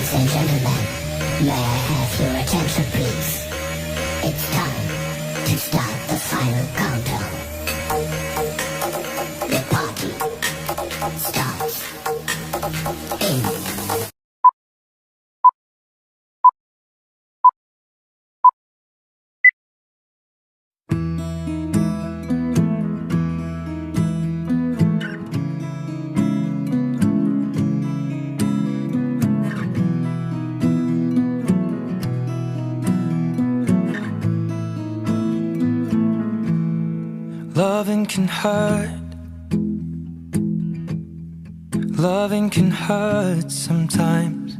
Ladies and gentlemen, may I have your attention please? It's time to start the final countdown. The party starts in Loving can hurt. Loving can hurt sometimes,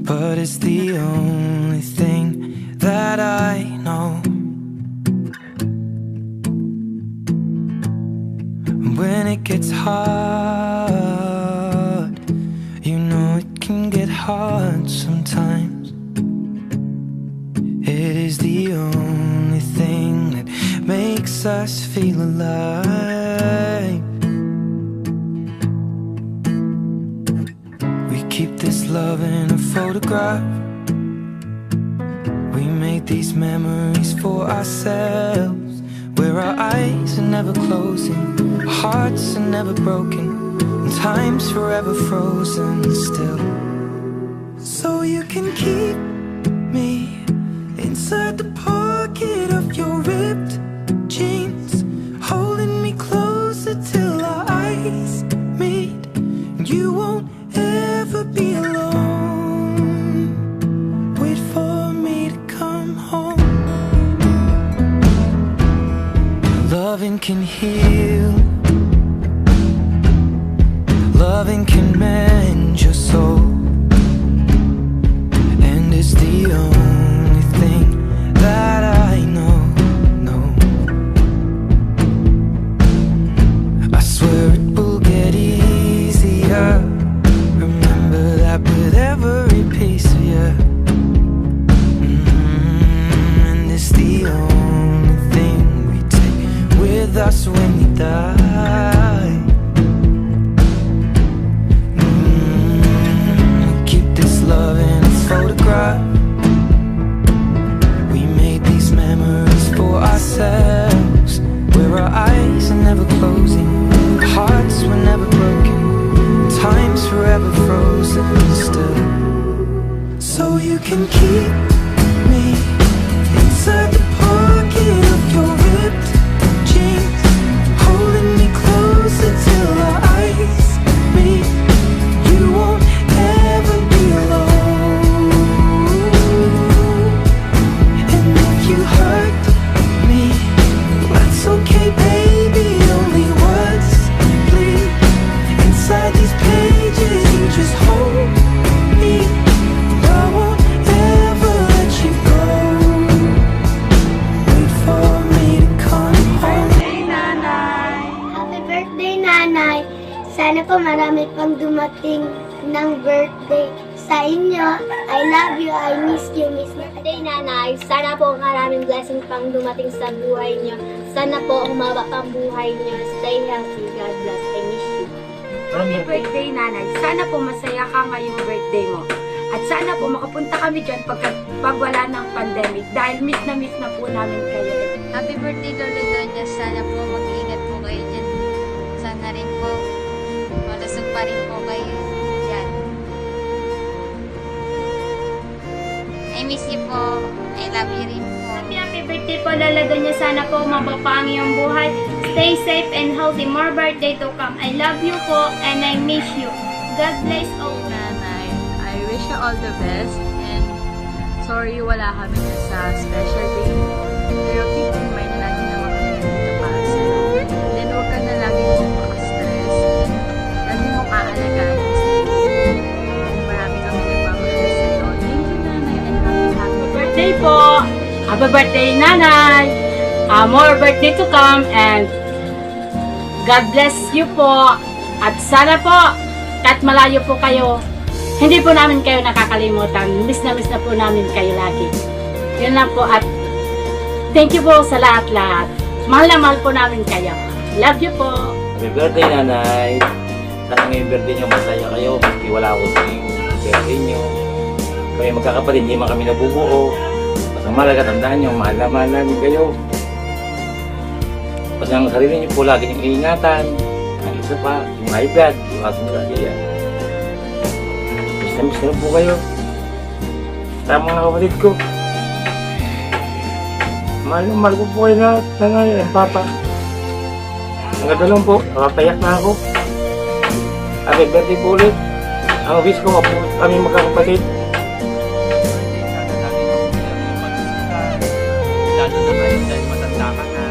but it's the only thing that I know. When it gets hard, you know it can get hard sometimes. It is the only thing that makes us feel alive. We keep this love in a photograph. We made these memories for ourselves, where our eyes are never closing, our hearts are never broken, and time's forever frozen still. So you can keep me inside the pocket of your ripped jeans, holding me closer till our eyes meet. You won't ever be alone. Wait for me to come home. Loving can heal. Loving can mend your soul, and it's the only thing that I know. I swear it will get easier. Remember that with every piece of you. And it's the only thing we take with us when we die. We keep this love in a photograph. We made these memories for ourselves, where our eyes are never closing, our hearts were never broken, time's forever frozen still. So you can keep me inside the pocket of your ripped jeans, holding me closer till our eyes meet. You won't ever be alone. And if you hurt me, that's okay, baby. Only words bleed inside these pages. You just hold me. I won't ever let you go. Wait for me to come home. Birthday, Nanay! Happy birthday, Nanay! Sana po marami pang dumating ng birthday sa inyo. I love you, I miss you, miss na. Birthday, Nanay! Sana po maraming blessing pang dumating sa buhay niyo. Sana po umaba pang buhay niyo. Stay healthy. God bless. I miss you. Happy birthday, Nanay. Sana po masaya ka ngayong birthday mo. At sana po makapunta kami dyan pag wala ng pandemic. Dahil miss na po namin kayo. Happy birthday, Lolo Donya. Sana po mag-ingat po kayo dyan. Sana rin po malusog pa rin po kayo dyan. I miss you po. I love you rin po. Happy birthday po, Lola Donya. Sana po mapapa ang iyong buhay. Stay safe and healthy. More birthday to come. I love you po and I miss you. God bless all. Nanay, I wish you all the best and sorry wala kami dun sa special day mo. Pero keep in mind na lagi naman kami dito para sa'yo. Then huwag ka na lagi maka-stress and lagi mo kaalagaan yung sarili. Marami kami nagmamahal sa'yo. Thank you, Nanay, and happy Birthday po! Happy birthday, Nanay! More birthday to come and God bless you po. At sana po, kahit malayo po kayo, hindi po namin kayo nakakalimutan. Miss na po namin kayo lagi. Yun lang po at thank you po sa lahat-lahat. Mahal na mahal po namin kayo. Love you po. Happy birthday, Nanay. Sana ngayong birthday niyo masaya kayo. Maski wala ako sa kaya sa inyo. Kami magkakapatid, hindi man kami nabubuo. Basta malaga, tandaan nyo, mahal na mahal namin kayo. Basta ang sarili nyo po lagi niyong iingatan. Ang isa pa, yung high blood, yung asong lagi yan. Miss na po kayo. Tama mga kapatid ko. Mahal ko po kayo na nanay ang papa. Ang ganda lang po, nakapayak na ako. Happy birthday po ulit. Ang wish ko po kami magkakapatid. Lalo na kayo dahil matanda ka na,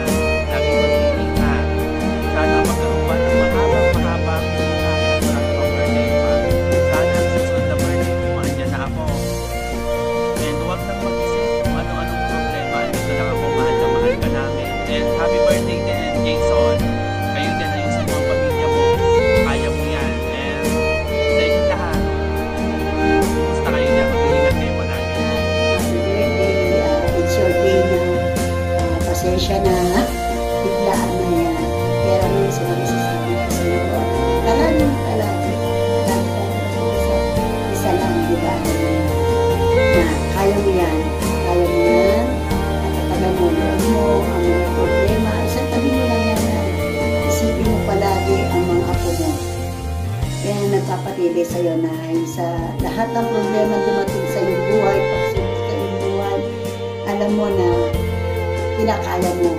lagi mag-iingat ka. Sana magkaroon pa ng mahaba-mahaba at maraming birthday pa. Sana sa susunod na birthday mo, andyan na ako. And huwag nang mag-isip kung ano-anong problema. Dito lang ako, mahal na mahal ka namin. And happy birthday din, Jason. Kayo din na yung sa mga pamilya mo. Kaya mo yan. And sa inyo lahat. Basta kayo na, mag-iingat kayo palagi. Happy birthday, it's your day na. Pasensya na, biglaan na yan. Pero yun sila masasabi ko sa iyo. Talagang palagi. Isa lang, di ba? Na kaya mo yan. Kaya mo yan. At mo, loob mo, ang mga problema. Isang tabi mo lang yan. Isipin mo palagi ang mga apo mo. Kaya nagpapatili sa iyo na sa lahat ng problema dumating sa iyong buhay, pagsubok sa iyong buhay, alam mo na kinakaya mo.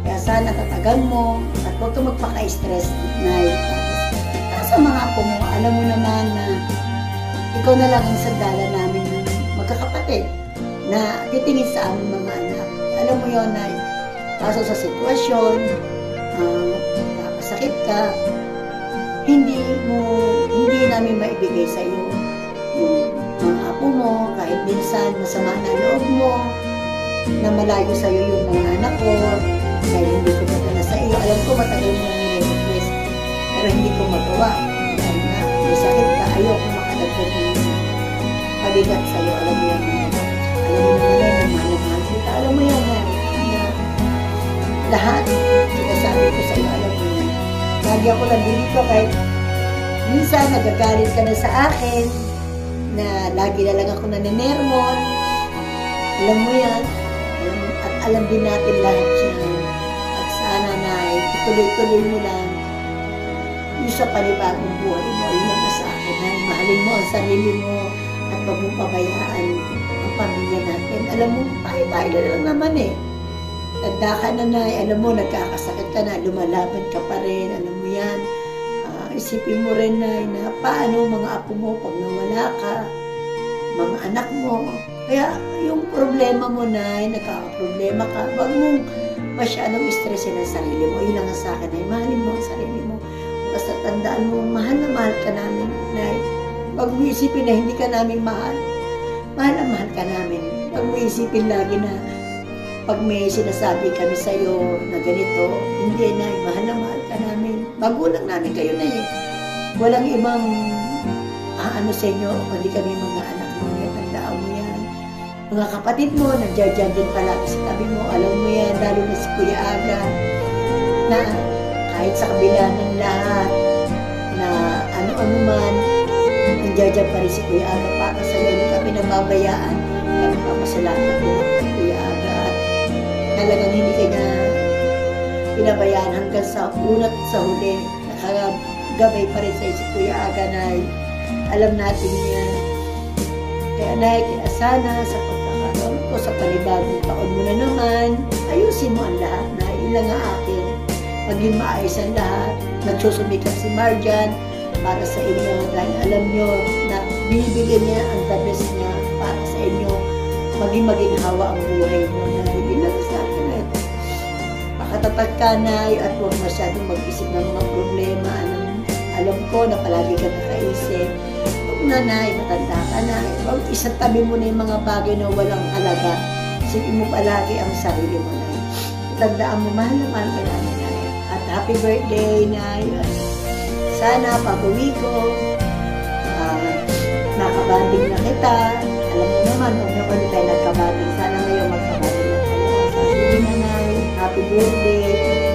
Kaya sana tatagan mo at huwag kang magpaka-stress na tapos sa mga apo mo, alam mo naman na ikaw na lang ang sandala namin ng magkakapatid na titingin sa aming mga anak. Alam mo yon na kaso sa sitwasyon, nakasakit ka, hindi namin maibigay sa iyo yung mga apo mo, kahit minsan masama na loob mo, na malayo sa iyo yung mga anak ko, dahil hindi ko madala sa iyo. Alam ko matagal mo nang nire-request, pero hindi ko magawa. Dahil nga, may sakit ka, ayoko makadagdag ng pabigat sa iyo. Alam mo yan, alam mo naman yan, mahal kita. Alam mo yan, na lahat, sinasabi ko sa iyo, alam mo yan. Lagi ako lang dito kahit minsan nagagalit ka na sa akin, na lagi na lang ako naninermon. Alam mo yan, at alam din natin lahat yan. At sana na ituloy-tuloy mo lang yung sa panibagong buhay mo. Yun lang sa akin, na mahalin mo ang sarili mo at huwag mong pabayaan ang pamilya natin. Alam mo, tayo-tayo na lang naman eh. Tanda ka na na, alam mo, nagkakasakit ka na, lumalaban ka pa rin, alam mo yan. Isipin mo rin na paano mga apo mo pag nawala ka, mga anak mo. Kaya yung problema mo na, nagkakaproblema ka, wag mong masyadong stressin ang sarili mo. Yun lang ang sa akin, ay mahalin mo ang sarili mo. Basta tandaan mo, mahal na mahal ka namin, Nay. Wag mo isipin na hindi ka namin mahal. Mahal na mahal ka namin. Wag mo isipin lagi na pag may sinasabi kami sa'yo na ganito, hindi na, mahal na mahal ka namin. Magulang namin kayo na eh. Walang ibang ano sa inyo, kundi kami mga anak mo. Tandaan mo yan. Mga kapatid mo, nandiyan din palagi sa tabi mo. Alam mo yan, lalo na si Kuya Aga, na kahit sa kabila ng lahat, na ano-ano man, nandiyan pa rin si Kuya Aga para sa iyo. Hindi ka pinababayaan. Kaya nagpapasalamat din ako kay Kuya Aga. Talagang hindi ka na pinabayaan hanggang sa una't sa huli. Nakagabay pa rin sa si Kuya Aga na alam natin yan. Kaya kaya sana sa pagkakaroon ko sa panibagong taon mo na naman, ayusin mo ang lahat na ilang nga akin. Maging maayos ang lahat. Nagsusumikap si Marjan para sa inyo dahil alam nyo na binibigyan niya ang the best niya para sa inyo. Maging hawa ang buhay mo na ilang sa akin na ito. Pakatatag ka na at huwag masyadong mag-isip ng mga problema. Alam ko na palagi ka nakaisip. Huwag nanay, matanda ka na. Huwag isang tabi mo na yung mga bagay na walang halaga. Isipin mo palagi ang sarili mo na. Tandaan mo, mahal na mahal ka namin na. At happy birthday na. Sana pag-uwi ko, nakabanding na kita. Alam mo naman, huwag naman tayo nagkabanding. Sana ngayon magkabanding na tayo. Sabi na na, happy birthday.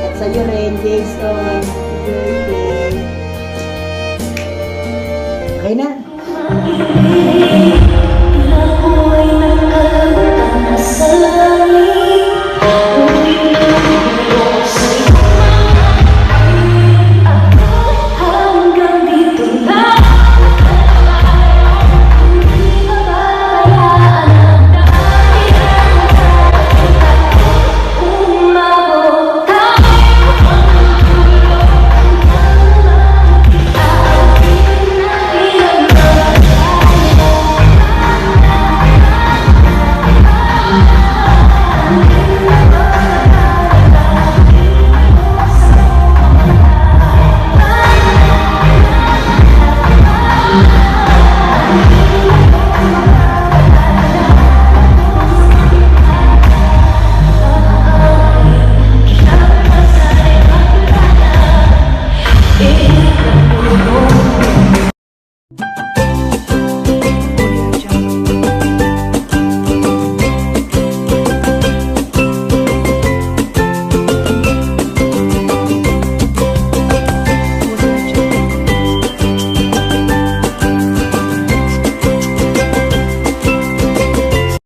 At sa'yo rin, Jason, happy birthday. Okay na?